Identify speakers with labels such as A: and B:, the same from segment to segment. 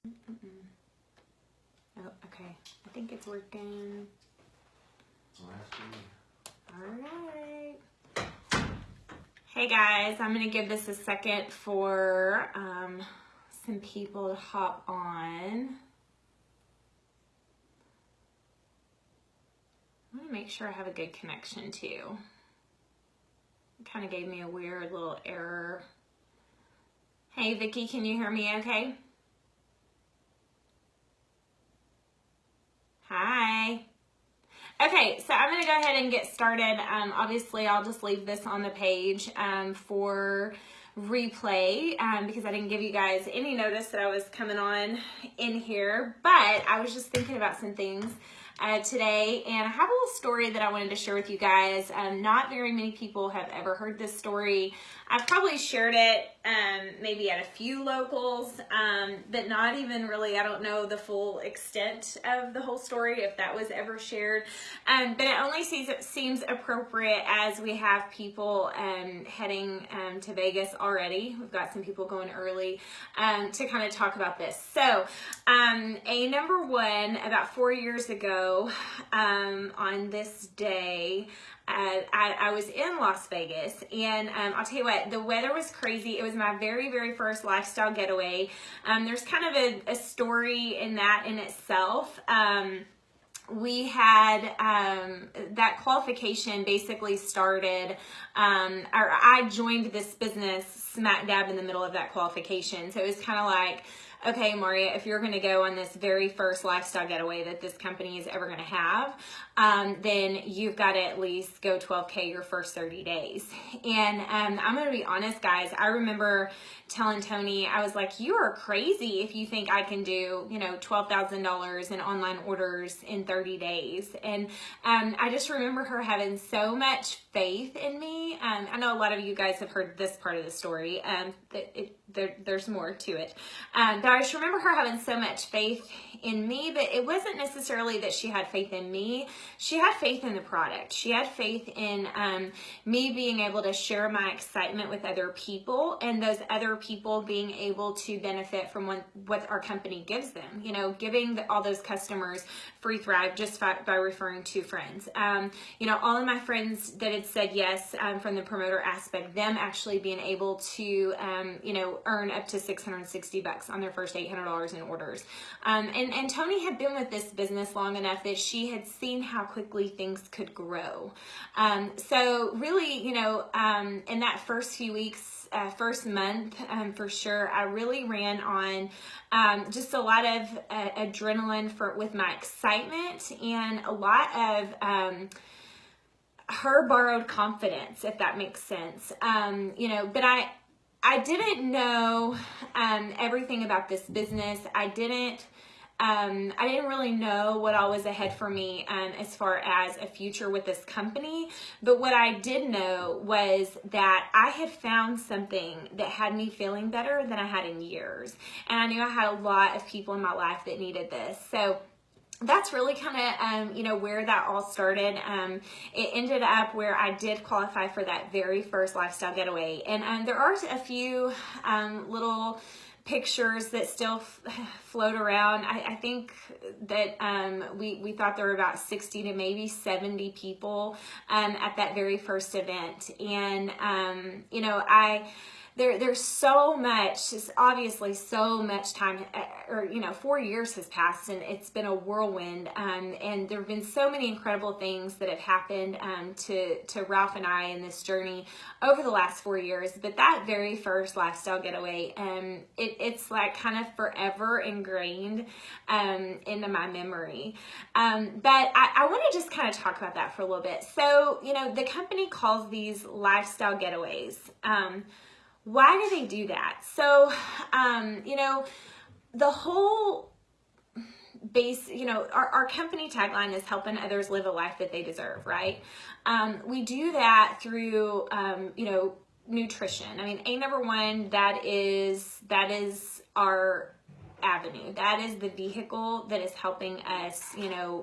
A: Oh, okay. I think it's working. Alright. Hey guys, I'm going to give this a second for some people to hop on. I want to make sure I have a good connection too. It kind of gave me a weird little error. Hey Vicki, can you hear me okay? Hi. Okay, so I'm going to go ahead and get started. Obviously, I'll just leave this on the page for replay because I didn't give you guys any notice that I was coming on in here. But I was just thinking about some things today, and I have a little story that I wanted to share with you guys. Not very many people have ever heard this story. I've probably shared it maybe at a few locals, but not even really, I don't know the full extent of the whole story, if that was ever shared. But it only seems appropriate as we have people heading to Vegas already. We've got some people going early to kind of talk about this. So a number one, about 4 years ago on this day, I was in Las Vegas, and I'll tell you what, the weather was crazy. It was my very, very first lifestyle getaway. There's kind of a story in that in itself. We had that qualification basically started, or I joined this business smack dab in the middle of that qualification. So it was kind of like, okay, Maria, if you're going to go on this very first lifestyle getaway that this company is ever going to have, then you've got to at least go 12K your first 30 days. And I'm going to be honest, guys. I remember telling Tony, I was like, you are crazy if you think I can do, $12,000 in online orders in 30 days. And I just remember her having so much faith in me. I know a lot of you guys have heard this part of the story. There's more to it. But I just remember her having so much faith in me, but it wasn't necessarily that she had faith in me. She had faith in the product. She had faith in me being able to share my excitement with other people, and those other people being able to benefit from what our company gives them. Giving all those customers free Thrive just by referring to friends. All of my friends that had said yes from the promoter aspect, them actually being able to, earn up to $660 on their first $800 in orders. And Tony had been with this business long enough that she had seen how quickly things could grow. So really, in that first few weeks, first month, for sure, I really ran on just a lot of adrenaline with my excitement and a lot of her borrowed confidence, if that makes sense. But I didn't know everything about this business. I didn't really know what all was ahead for me as far as a future with this company. But what I did know was that I had found something that had me feeling better than I had in years. And I knew I had a lot of people in my life that needed this. So that's really kind of, where that all started. It ended up where I did qualify for that very first lifestyle getaway. And there are a few little pictures that still float around. I think that we thought there were about 60 to maybe 70 people at that very first event. And, there's so much, just obviously so much time, 4 years has passed and it's been a whirlwind. And there have been so many incredible things that have happened to Ralph and I in this journey over the last 4 years. But that very first lifestyle getaway, it's like kind of forever ingrained into my memory. But I want to just kind of talk about that for a little bit. So, the company calls these lifestyle getaways. Why do they do that? So, the whole base, our company tagline is helping others live a life that they deserve, right? We do that through, nutrition. I mean, number one, that is our avenue. That is the vehicle that is helping us,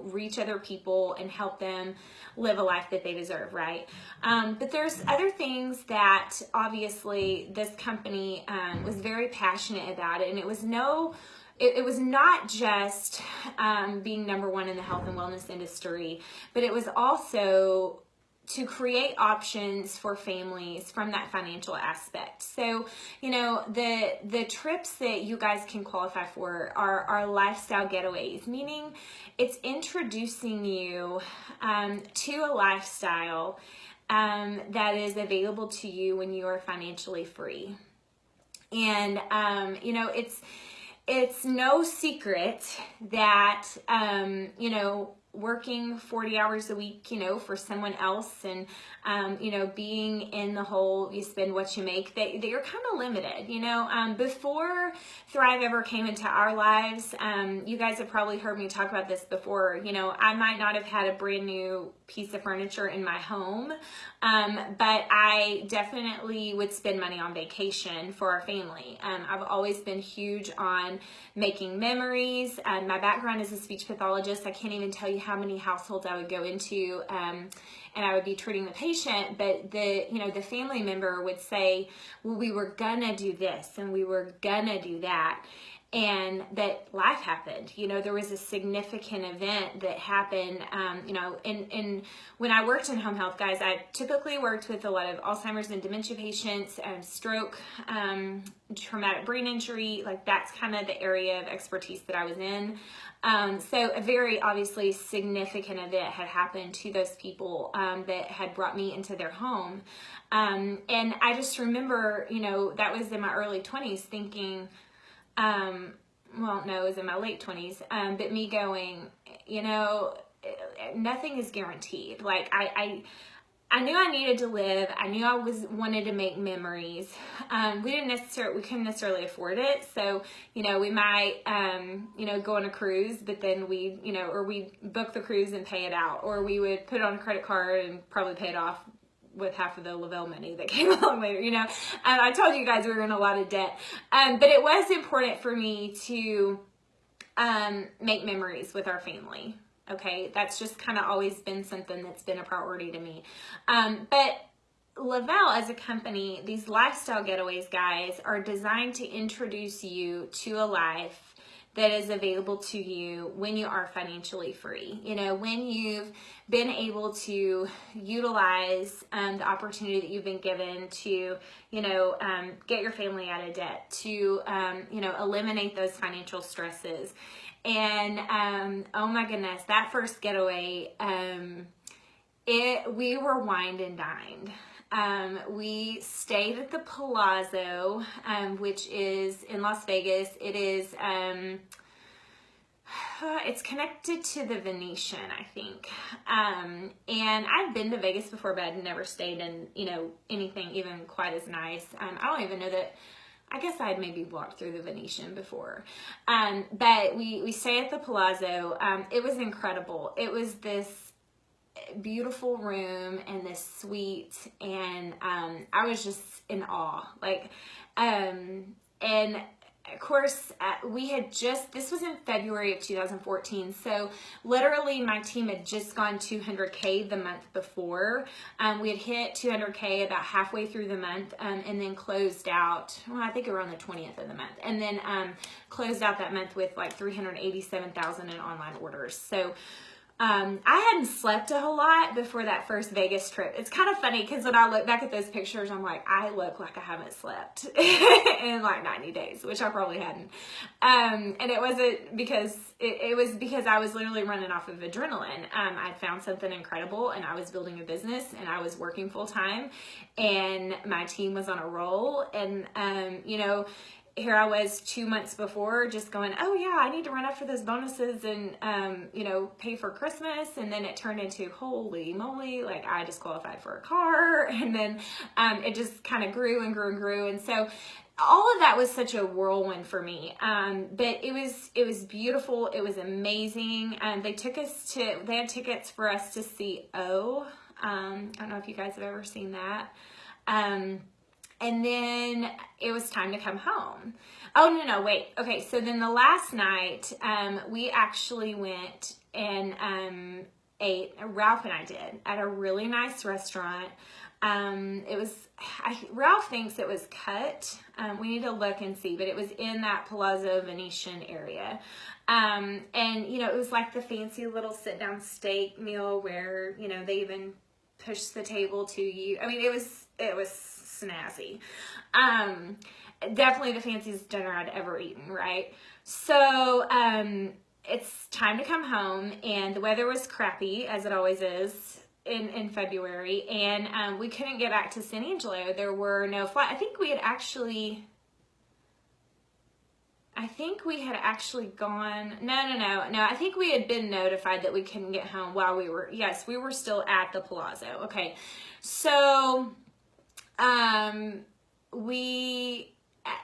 A: reach other people and help them live a life that they deserve, right? But there's other things that obviously this company was very passionate about it, and it it was not just being #1 in the health and wellness industry, but it was also to create options for families from that financial aspect. So, you know, the trips that you guys can qualify for are lifestyle getaways, meaning it's introducing you to a lifestyle that is available to you when you are financially free. And, you know, it's no secret that, you know, working 40 hours a week, you know, for someone else and, you know, being in the whole, you spend what you make, that you're kind of limited, you know. Before Thrive ever came into our lives, you guys have probably heard me talk about this before, you know, I might not have had a brand new piece of furniture in my home, but I definitely would spend money on vacation for our family. I've always been huge on making memories. My background is a speech pathologist. I can't even tell you how many households I would go into, and I would be treating the patient, but the family member would say, well, we were gonna do this and we were gonna do that. And that life happened. You know, there was a significant event that happened, you know, and when I worked in home health, guys, I typically worked with a lot of Alzheimer's and dementia patients, stroke, traumatic brain injury, like that's kind of the area of expertise that I was in. So a very obviously significant event had happened to those people that had brought me into their home. And I just remember, you know, that was in my early 20s thinking, well, no, it was in my late 20s, but me going, you know, nothing is guaranteed. Like I knew I needed to live. I knew I wanted to make memories. We couldn't necessarily afford it. So, you know, we might, you know, go on a cruise, but then we book the cruise and pay it out, or we would put it on a credit card and probably pay it off with half of the Lavelle money that came along later, you know. I told you guys we were in a lot of debt. But it was important for me to make memories with our family. Okay, that's just kind of always been something that's been a priority to me. But Lavelle as a company, these lifestyle getaways, guys, are designed to introduce you to a life that is available to you when you are financially free. You know, when you've been able to utilize the opportunity that you've been given to, you know, get your family out of debt, to, you know, eliminate those financial stresses. And oh my goodness, that first getaway, we were wined and dined. We stayed at the Palazzo, which is in Las Vegas. It is, it's connected to the Venetian, I think. And I've been to Vegas before, but I'd never stayed in, you know, anything even quite as nice. I don't even know that. I guess I'd maybe walked through the Venetian before. But we stayed at the Palazzo. It was incredible. It was this beautiful room and this suite, and I was just in awe. Like, and of course, this was in February of 2014, so literally my team had just gone 200K the month before. We had hit 200K about halfway through the month, and then closed out, well, I think around the 20th of the month, and then closed out that month with like 387,000 in online orders. So I hadn't slept a whole lot before that first Vegas trip. It's kind of funny because when I look back at those pictures, I'm like, I look like I haven't slept in like 90 days, which I probably hadn't. And it wasn't because, it was because I was literally running off of adrenaline. I'd found something incredible, and I was building a business, and I was working full time, and my team was on a roll. And, you know, here I was 2 months before just going, oh yeah, I need to run after those bonuses and, you know, pay for Christmas. And then it turned into, holy moly, like I just qualified for a car. And then it just kind of grew and grew and grew. And so all of that was such a whirlwind for me. But it was beautiful. It was amazing. They had tickets for us to see O. I don't know if you guys have ever seen that. And then it was time to come home. Oh, no, wait. Okay, so then the last night, we actually went and ate, Ralph and I did, at a really nice restaurant. Ralph thinks it was cut. We need to look and see, but it was in that Palazzo Venetian area. And, you know, it was like the fancy little sit-down steak meal where, you know, they even push the table to you. I mean, it was snazzy. Definitely the fanciest dinner I'd ever eaten, right? So, it's time to come home, and the weather was crappy, as it always is in February, and we couldn't get back to San Angelo. There were no flights. I think we had actually gone, no, I think we had been notified that we couldn't get home while we were still at the Palazzo. Okay, so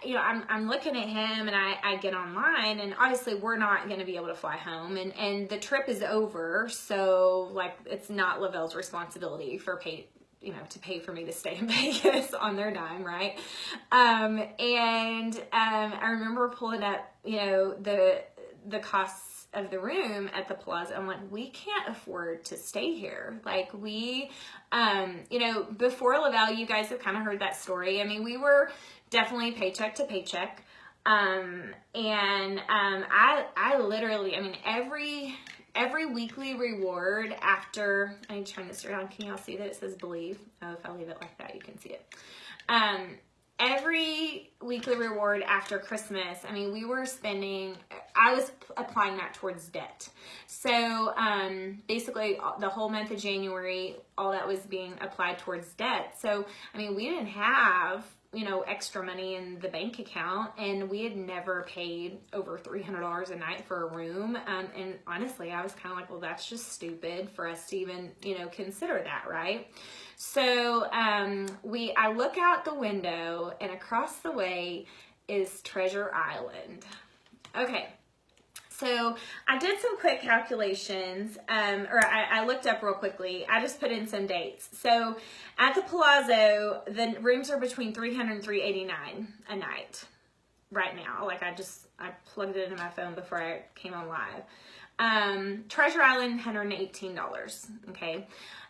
A: you know, I'm looking at him, and I get online, and obviously we're not going to be able to fly home, and the trip is over, so like it's not Lavelle's responsibility to pay for me to stay in Vegas on their dime, right? I remember pulling up, you know, the costs of the room at the Palazzo. I'm like, we can't afford to stay here. Like you know, before Lavelle, you guys have kind of heard that story. I mean, we were definitely paycheck to paycheck. I literally, I mean, every weekly reward after, I need to turn this around. Can y'all see that it says believe? Oh, if I leave it like that, you can see it. Every weekly reward after Christmas, I mean, I was applying that towards debt. So, basically the whole month of January, all that was being applied towards debt. So, I mean, we didn't have, you know, extra money in the bank account, and we had never paid over $300 a night for a room. And honestly, I was kind of like, well, that's just stupid for us to even, you know, consider that, right? So, I look out the window, and across the way is Treasure Island. Okay. So I did some quick calculations, I looked up real quickly. I just put in some dates. So at the Palazzo, the rooms are between $300 and $389 a night right now. Like I plugged it into my phone before I came on live. Treasure Island, $118. Okay.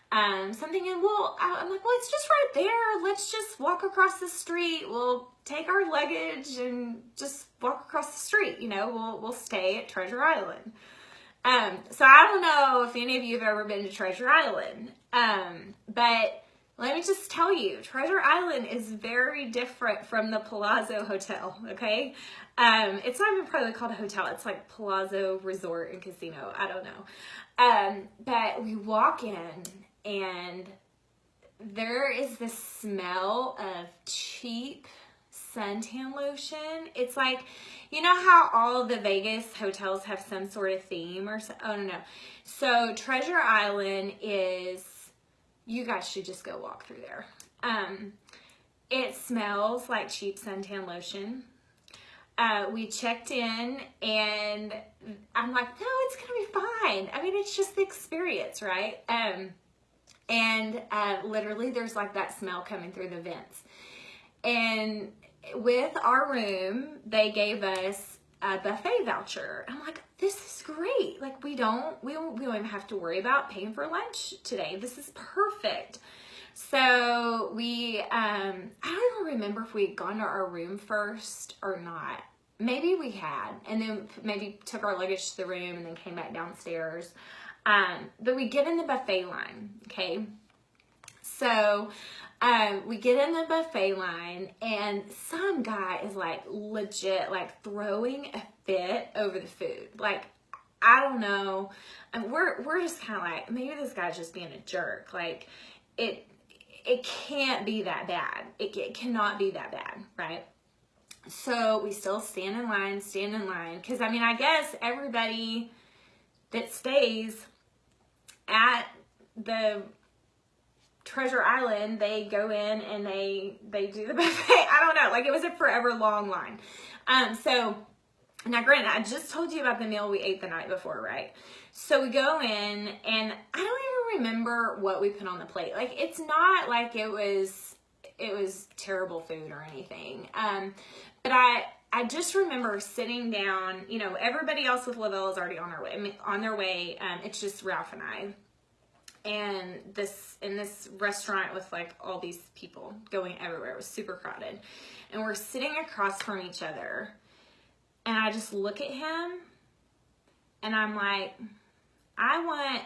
A: I'm thinking, well, I'm like, well, it's just right there. Let's just walk across the street. We'll take our luggage and just walk across the street. You know, we'll stay at Treasure Island. So I don't know if any of you have ever been to Treasure Island. But let me just tell you, Treasure Island is very different from the Palazzo Hotel. Okay. It's not even probably called a hotel. It's like Palazzo Resort and Casino. I don't know. But we walk in, and there is this smell of cheap suntan lotion. It's like, you know how all of the Vegas hotels have some sort of theme or so? Oh, no. So Treasure Island is, you guys should just go walk through there. It smells like cheap suntan lotion. We checked in, and I'm like, no, it's going to be fine. I mean, it's just the experience, right? Literally there's like that smell coming through the vents. And with our room, they gave us a buffet voucher. I'm like, this is great. Like we don't even have to worry about paying for lunch today. This is perfect. So we, I don't even remember if we had gone to our room first or not. Maybe we had, and then maybe took our luggage to the room and then came back downstairs. But we get in the buffet line, okay? So we get in the buffet line, and some guy is like legit like throwing a fit over the food. Like, I don't know. And we're just kind of like, maybe this guy's just being a jerk. Like, it can't be that bad. It cannot be that bad, right? So we still stand in line. Because, I mean, I guess everybody that stays at the Treasure Island, they go in and they do the buffet. I don't know. Like, it was a forever long line. So, now granted, I just told you about the meal we ate the night before, right? So we go in, and I don't even remember what we put on the plate. Like, it's not like it was terrible food or anything. But I just remember sitting down, you know, everybody else with Lavelle is already on their way. It's just Ralph and I. and in this restaurant with like all these people going everywhere. It was super crowded, and we're sitting across from each other, and I just look at him and I'm like, I want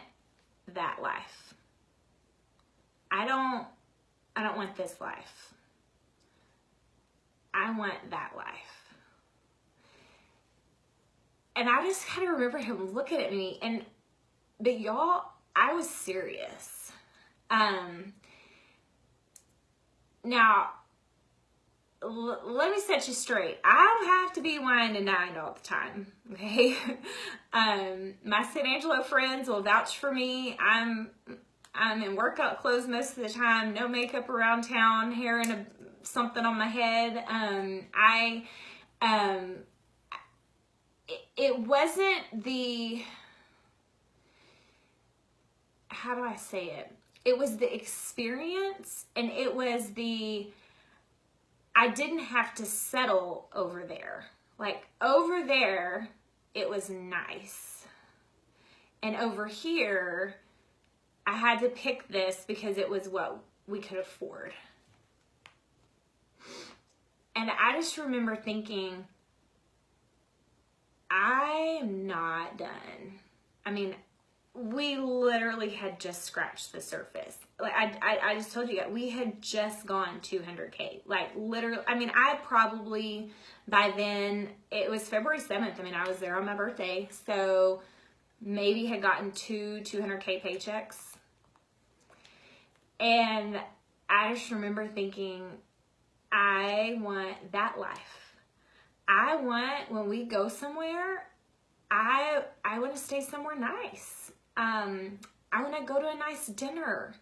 A: that life. I don't want this life. I want that life. And I just kind of remember him looking at me, but y'all, I was serious. Now, let me set you straight. I don't have to be wined and dined all the time, okay? My San Angelo friends will vouch for me. I'm in workout clothes most of the time, no makeup around town, hair and something on my head. It wasn't the, how do I say it? It was the experience, and it was I didn't have to settle over there. Like, over there, it was nice. And over here, I had to pick this because it was what we could afford. And I just remember thinking, I am not done. I mean, we literally had just scratched the surface. Like, I just told you guys, we had just gone 200K. Like, literally, I mean, I probably, by then, it was February 7th. I mean, I was there on my birthday. So, maybe had gotten 200K paychecks. And I just remember thinking, I want that life. I want, when we go somewhere, I want to stay somewhere nice. I want to go to a nice dinner.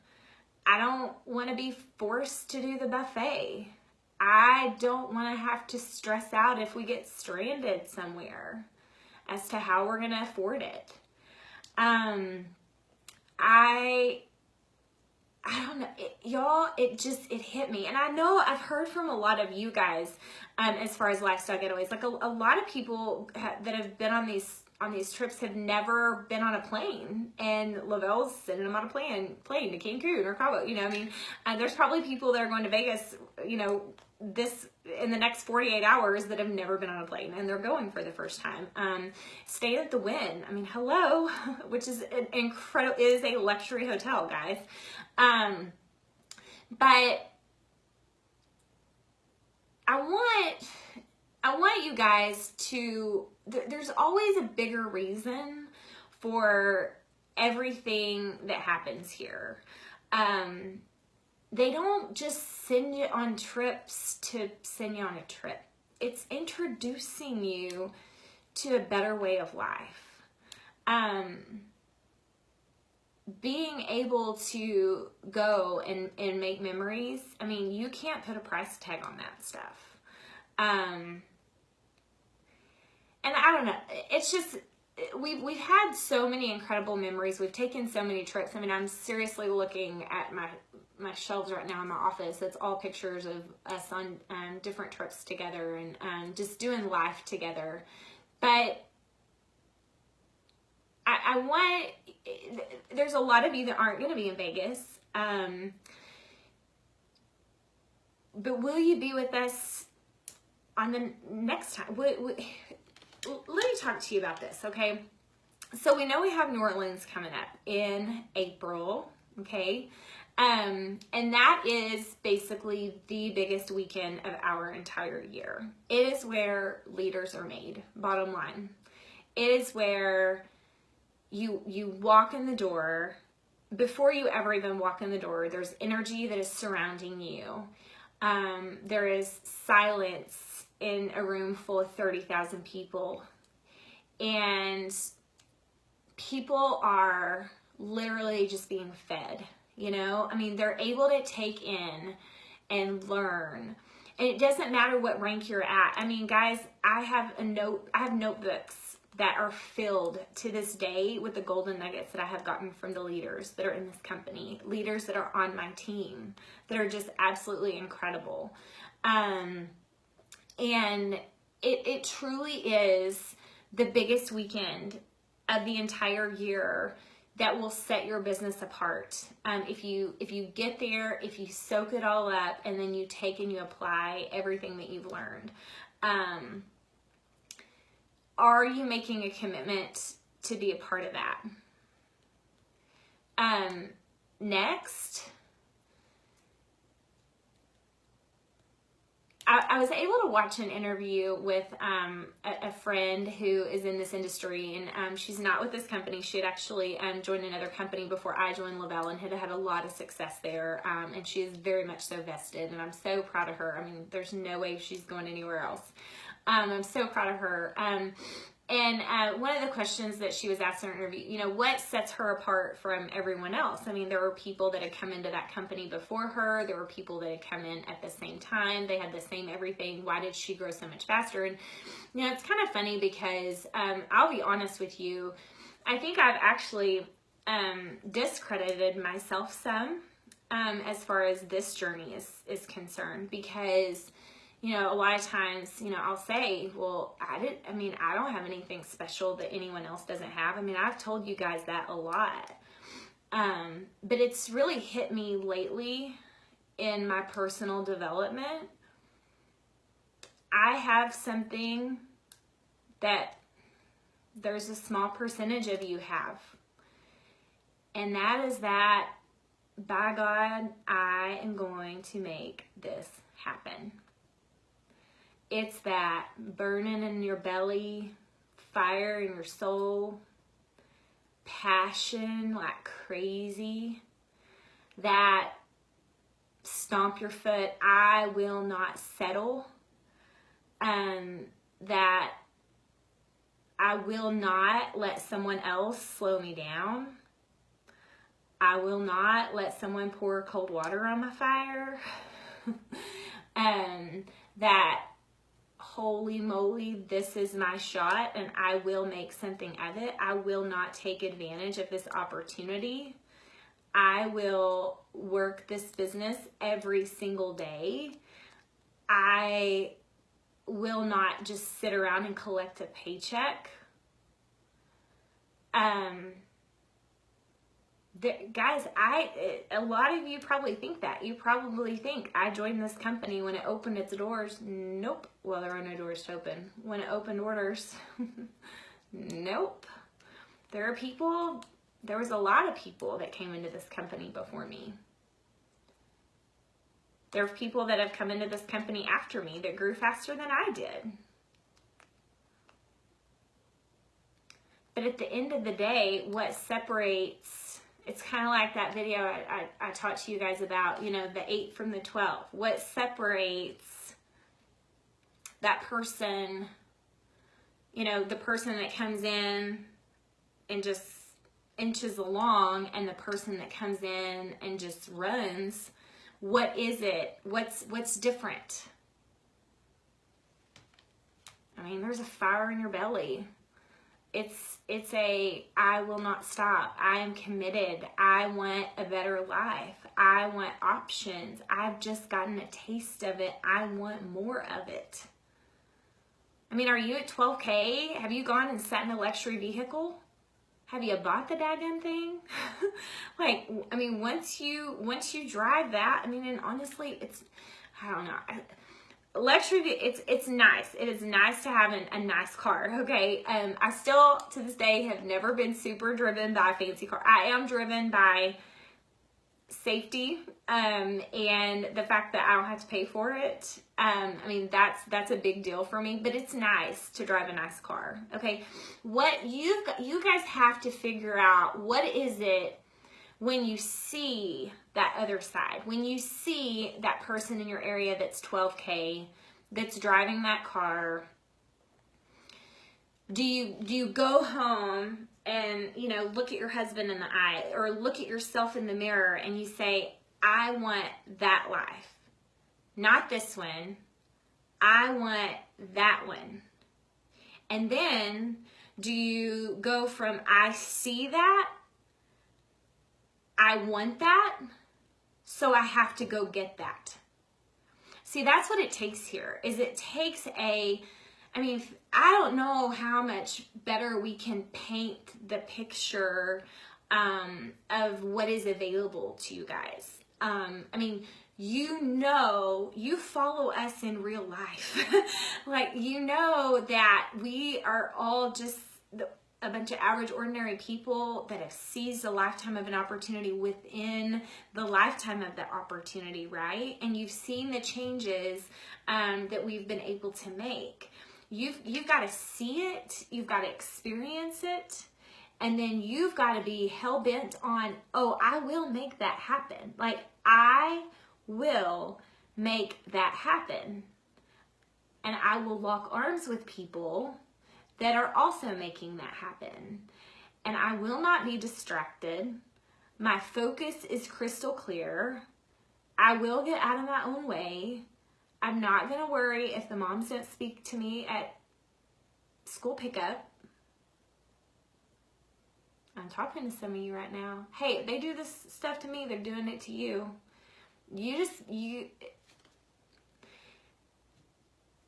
A: I don't want to be forced to do the buffet. I don't want to have to stress out if we get stranded somewhere as to how we're going to afford it. I don't know, y'all, it hit me. And I know I've heard from a lot of you guys, as far as lifestyle getaways, like a lot of people that have been on these trips have never been on a plane, and Lavelle's sending them on a plane to Cancun or Cabo, you know, I mean, there's probably people that are going to Vegas, you know, in the next 48 hours that have never been on a plane, and they're going for the first time. Stay at the Wynn. I mean, hello, which is an incredible, is a luxury hotel, guys. But I want you guys to, there's always a bigger reason for everything that happens here. They don't just send you on trips to send you on a trip. It's introducing you to a better way of life. Being able to go and make memories, I mean, you can't put a price tag on that stuff. And I don't know, it's just, we've had so many incredible memories. We've taken so many trips. I mean, I'm seriously looking at my shelves right now in my office. It's all pictures of us on different trips together and just doing life together. But I want, there's a lot of you that aren't going to be in Vegas. But will you be with us on the next time? Let me talk to you about this, okay? So we know we have New Orleans coming up in April, okay? And that is basically the biggest weekend of our entire year. It is where leaders are made, bottom line. It is where you walk in the door. Before you ever even walk in the door, there's energy that is surrounding you. There is silence in a room full of 30,000 people. And people are literally just being fed, you know? I mean, they're able to take in and learn. And it doesn't matter what rank you're at. I mean, guys, I have notebooks that are filled to this day with the golden nuggets that I have gotten from the leaders that are in this company, leaders that are on my team that are just absolutely incredible. And it truly is the biggest weekend of the entire year that will set your business apart. If you get there, if you soak it all up, and then you take and you apply everything that you've learned. Are you making a commitment to be a part of that? Next, I was able to watch an interview with a friend who is in this industry, and she's not with this company. She had actually joined another company before I joined Le-Vel and had had a lot of success there, and she is very much so vested, and I'm so proud of her. I mean, there's no way she's going anywhere else. I'm so proud of her. And one of the questions that she was asked in her interview, you know, what sets her apart from everyone else? I mean, there were people that had come into that company before her. There were people that had come in at the same time. They had the same everything. Why did she grow so much faster? And, you know, it's kind of funny because I'll be honest with you. I think I've actually discredited myself some as far as this journey is concerned, because you know, a lot of times, you know, I'll say, well, I don't have anything special that anyone else doesn't have. I mean, I've told you guys that a lot. But it's really hit me lately in my personal development. I have something that there's a small percentage of you have. And that is that, by God, I am going to make this happen. It's that burning in your belly, fire in your soul, passion like crazy, that stomp your foot, I will not settle, that I will not let someone else slow me down. I will not let someone pour cold water on my fire. That holy moly, this is my shot and I will make something of it. I will not take advantage of this opportunity. I will work this business every single day. I will not just sit around and collect a paycheck. Guys, a lot of you probably think that. You probably think, I joined this company when it opened its doors. Nope. Well, there are no doors to open. When it opened orders, nope. There was a lot of people that came into this company before me. There are people that have come into this company after me that grew faster than I did. But at the end of the day, what separates, it's kind of like that video I talked to you guys about, you know, the 8 from the 12. What separates that person, you know, the person that comes in and just inches along and the person that comes in and just runs? What is it? What's different? I mean, there's a fire in your belly. It's a, I will not stop. I am committed. I want a better life. I want options. I've just gotten a taste of it. I want more of it. I mean, are you at 12K? Have you gone and sat in a luxury vehicle? Have you bought the daggone thing? Like, I mean, once you drive that, I mean, and honestly, it's, I don't know. Luxury, it's nice. It is nice to have a nice car, okay? I still, to this day, have never been super driven by a fancy car. I am driven by safety and the fact that I don't have to pay for it. I mean, that's a big deal for me, but it's nice to drive a nice car, okay? What you guys have to figure out, what is it when you see that other side, when you see that person in your area that's 12K, that's driving that car? Do you go home and, you know, look at your husband in the eye or look at yourself in the mirror and you say, I want that life, not this one. I want that one. And then do you go from, I see that, I want that, so I have to go get that? See, that's what it takes here, is it takes I mean, I don't know how much better we can paint the picture of what is available to you guys. I mean, you follow us in real life. Like, you know that we are all just a bunch of average, ordinary people that have seized a lifetime of an opportunity within the lifetime of that opportunity, right? And you've seen the changes that we've been able to make. You've got to see it, you've got to experience it, and then you've got to be hell-bent on, oh, I will make that happen. Like, I will make that happen. And I will lock arms with people that are also making that happen. And I will not be distracted. My focus is crystal clear. I will get out of my own way. I'm not going to worry if the moms don't speak to me at school pickup. I'm talking to some of you right now. Hey, they do this stuff to me, they're doing it to you.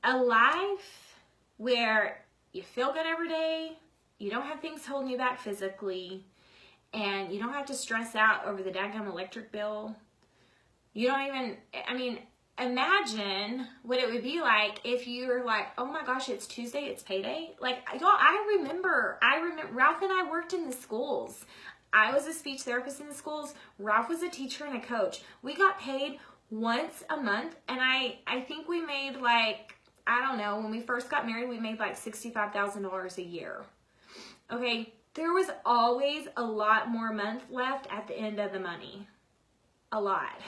A: A life where you feel good every day, you don't have things holding you back physically, and you don't have to stress out over the daggum electric bill. You don't even, I mean, imagine what it would be like if you're like, oh my gosh, it's Tuesday, it's payday. Like, y'all, I remember, Ralph and I worked in the schools. I was a speech therapist in the schools. Ralph was a teacher and a coach. We got paid once a month, and I think we made like, I don't know, when we first got married, we made like $65,000 a year. Okay, there was always a lot more month left at the end of the money. A lot.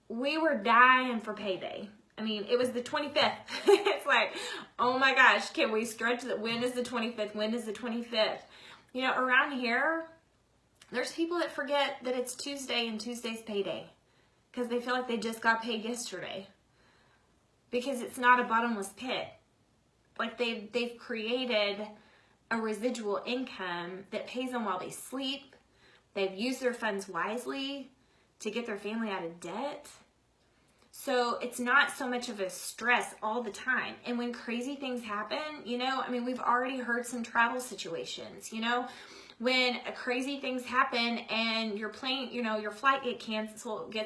A: We were dying for payday. I mean, it was the 25th. It's like, oh my gosh, can we stretch that? When is the 25th? When is the 25th? You know, around here, there's people that forget that it's Tuesday and Tuesday's payday because they feel like they just got paid yesterday. Because it's not a bottomless pit. Like, they've created a residual income that pays them while they sleep. They've used their funds wisely to get their family out of debt. So it's not so much of a stress all the time. And when crazy things happen, you know, I mean, we've already heard some travel situations, you know, when crazy things happen and your plane, you know, your flight gets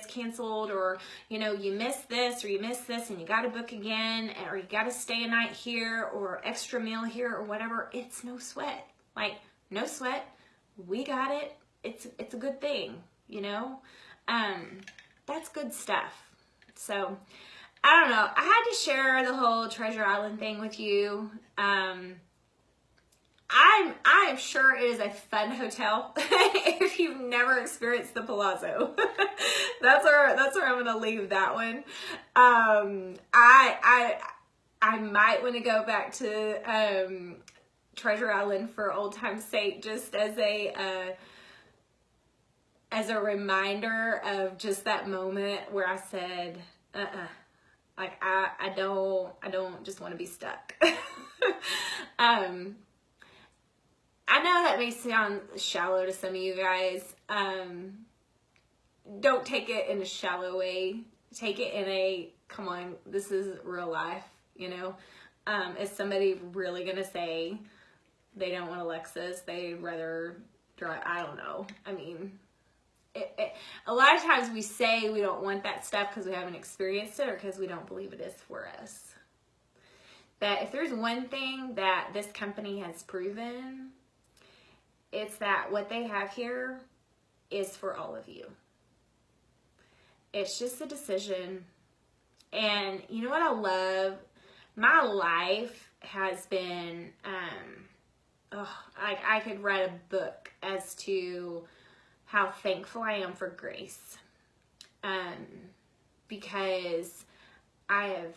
A: canceled, or, you know, you miss this or you miss this and you got to book again, or you got to stay a night here or extra meal here or whatever. It's no sweat. Like, no sweat. We got it. It's a good thing, you know? That's good stuff. So, I don't know. I had to share the whole Treasure Island thing with you. I am sure it is a fun hotel if you've never experienced the Palazzo. That's where I'm gonna leave that one. I might want to go back to Treasure Island for old time's sake, just as a reminder of just that moment where I said, like, I don't just want to be stuck. I know that may sound shallow to some of you guys. Don't take it in a shallow way. Take it in a, come on, this is real life, you know? Is somebody really gonna say they don't want a Lexus, they'd rather drive, I don't know. I mean, a lot of times we say we don't want that stuff because we haven't experienced it or because we don't believe it is for us. But if there's one thing that this company has proven, it's that what they have here is for all of you. It's just a decision. And you know what I love? My life has been, I could write a book as to how thankful I am for grace. Because I have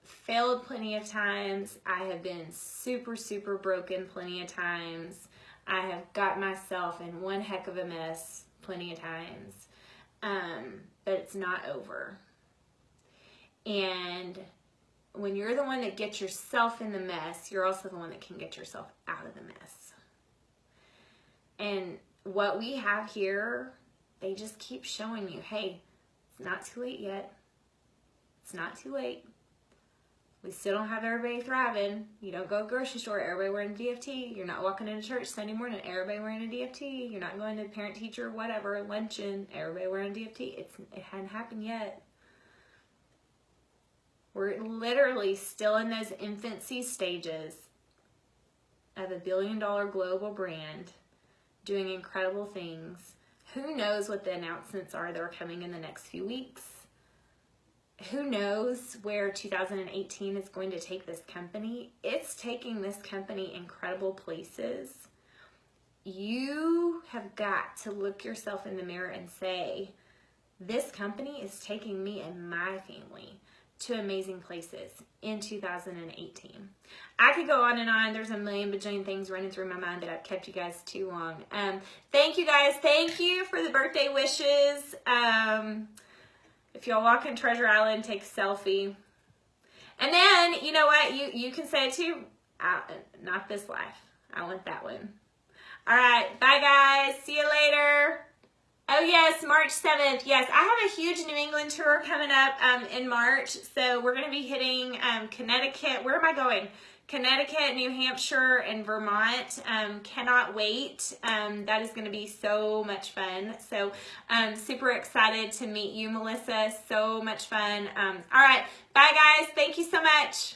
A: failed plenty of times. I have been super, super broken plenty of times. I have got myself in one heck of a mess plenty of times. But it's not over. And when you're the one that gets yourself in the mess, you're also the one that can get yourself out of the mess. And what we have here, they just keep showing you, hey, it's not too late yet. It's not too late. We still don't have everybody thriving. You don't go to the grocery store, everybody wearing a DFT. You're not walking into church Sunday morning, everybody wearing a DFT. You're not going to parent, teacher, whatever, luncheon, everybody wearing a DFT. It hadn't happened yet. We're literally still in those infancy stages of a $1 billion global brand doing incredible things. Who knows what the announcements are that are coming in the next few weeks? Who knows where 2018 is going to take this company? It's taking this company incredible places. You have got to look yourself in the mirror and say, this company is taking me and my family to amazing places in 2018. I could go on and on. There's a million bajillion things running through my mind, but I've kept you guys too long. Thank you guys. Thank you for the birthday wishes. If y'all walk in Treasure Island, take a selfie. And then, you know what? You can say it too. Not this life. I want that one. All right. Bye, guys. See you later. Oh, yes. March 7th. Yes, I have a huge New England tour coming up in March. So we're going to be hitting Connecticut. Where am I going? Connecticut, New Hampshire, and Vermont. Cannot wait. That is going to be so much fun. So super excited to meet you, Melissa. So much fun. All right. Bye, guys. Thank you so much.